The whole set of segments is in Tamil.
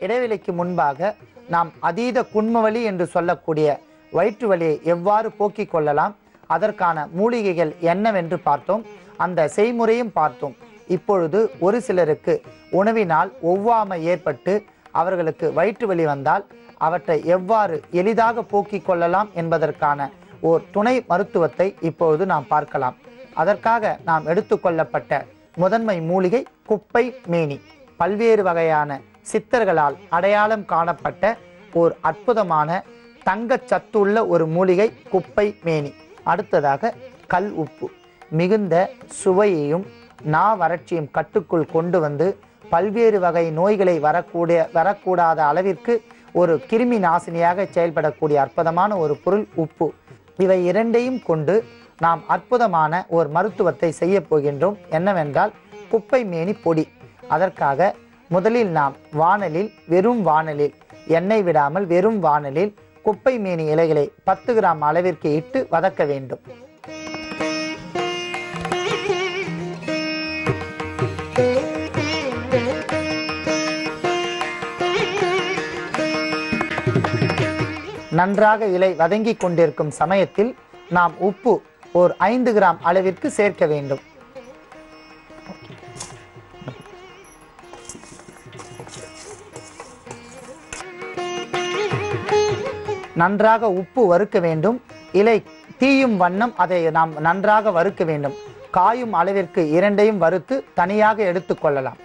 இடைவெளிக்கு முன்பாக நாம் அதீத குன்மவலி என்று சொல்லக்கூடிய வயிற்று வலியை எவ்வாறு போக்கிக் கொள்ளலாம், அதற்கான மூலிகைகள் என்னவென்று பார்த்தோம். அந்த செய்முறையும் பார்த்தோம். இப்பொழுது ஒரு சிலருக்கு உணவினால் ஒவ்வாமை ஏற்பட்டு அவர்களுக்கு வயிற்று வலி வந்தால் அவற்றை எவ்வாறு எளிதாக போக்கிக் கொள்ளலாம் என்பதற்கான ஓர் துணை மருத்துவத்தை இப்பொழுது நாம் பார்க்கலாம். அதற்காக நாம் எடுத்துக்கொள்ளப்பட்ட முதன்மை மூலிகை குப்பை மேனி. பல்வேறு வகையான சித்தர்களால் அடையாளம் காணப்பட்ட ஓர் அற்புதமான தங்கச் சத்துள்ள ஒரு மூலிகை குப்பை மேனி. அடுத்ததாக கல் உப்பு. மிகுந்த சுவையையும் நா வறட்சியும் கட்டுக்குள் கொண்டு வந்து பல்வேறு வகை நோய்களை வரக்கூடாத அளவிற்கு ஒரு கிருமி நாசினியாக செயல்படக்கூடிய அற்புதமான ஒரு பொருள் உப்பு. இவை இரண்டையும் கொண்டு நாம் அற்புதமான ஒரு மருத்துவத்தை செய்ய போகின்றோம். என்னவென்றால் குப்பை மேனி பொடி. அதற்காக முதலில் நாம் வெறும் வாணலில் எண்ணெய் விடாமல் வெறும் வாணலில் குப்பை மேனி இலைகளை 10 கிராம் அளவிற்கு இட்டு வதக்க வேண்டும். நன்றாக இலை வதங்கிக் கொண்டிருக்கும் சமயத்தில் நாம் உப்பு ஒரு 5 கிராம் அளவிற்கு சேர்க்க வேண்டும். நன்றாக உப்பு வறுக்க வேண்டும். இலை தீயும் வண்ணம் அதை நாம் நன்றாக வறுக்க வேண்டும். காயும் அளவிற்கு இரண்டையும் வறுத்து தனியாக எடுத்துக்கொள்ளலாம்.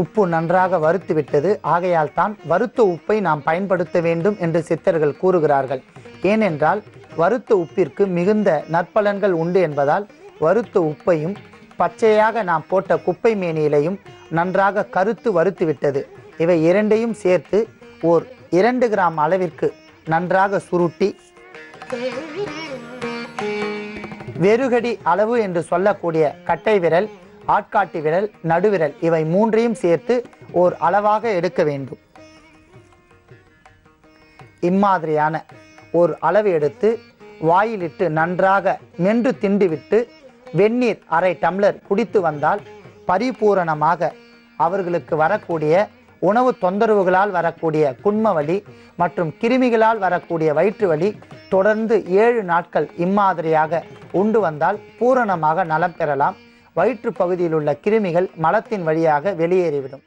உப்பு நன்றாக வறுத்து விட்டது. ஆகையால் தான் வறுத்த உப்பை நாம் பயன்படுத்த வேண்டும் என்று சித்தர்கள் கூறுகிறார்கள். ஏனென்றால் வறுத்த உப்பிற்கு மிகுந்த நற்பலன்கள் உண்டு என்பதால் வறுத்த உப்பையும் பச்சையாக நாம் போட்ட குப்பை மேனியிலையும் நன்றாக கருத்து வறுத்து விட்டது. இவை இரண்டையும் சேர்த்து ஓர் 2 கிராம் அளவிற்கு நன்றாக சுருட்டி வெறுகடி அளவு என்று சொல்லக்கூடிய கட்டை விரல், ஆட்காட்டி விரல், நடுவிரல் இவை மூன்றையும் சேர்த்து ஓர் அளவாக எடுக்க வேண்டும். இம்மாதிரியான ஒரு அளவு எடுத்து வாயிலிட்டு நன்றாக மென்று திண்டுவிட்டு வெந்நீர் 1/2 டம்ளர் குடித்து வந்தால் பரிபூரணமாக அவர்களுக்கு வரக்கூடிய உணவு தொந்தரவுகளால் வரக்கூடிய குன்மவலி மற்றும் கிருமிகளால் வரக்கூடிய வயிற்று வலி தொடர்ந்து 7 நாட்கள் இம்மாதிரியாக உண்டு வந்தால் பூரணமாக நலம் பெறலாம். வயிற்று பகுதியில் உள்ள கிருமிகள் மலத்தின் வழியாக வெளியேறிவிடும்.